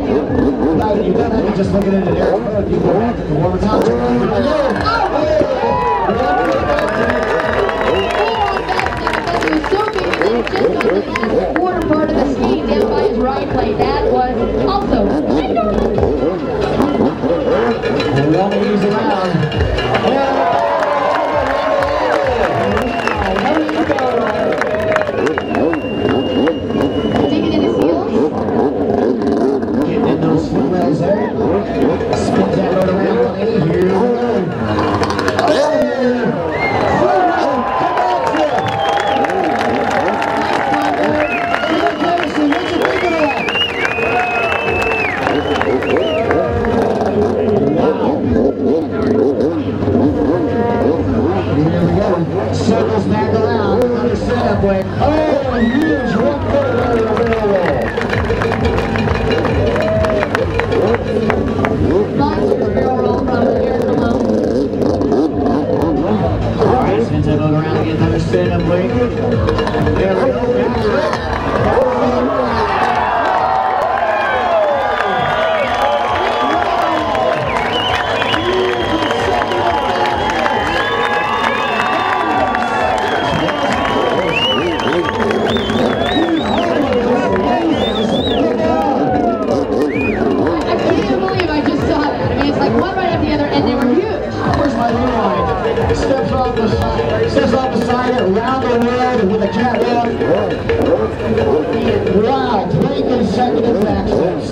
You don't have to just look at it in air. You go back to the warmer top. Quarter part of the scheme down by his right plate. That was also one ease around. taking in his heels. Getting in those footwells there. Spins that road around 180 here. Circles back around, another setup way. Oh, a huge 1-foot roll on the railroad. Nice with the barrel roll from Eric Malone. Alright, spins that boat around again, another setup way. There we go, back to it. Steps off the side, around the world with a catwalk. Wow, 20 consecutive backflips.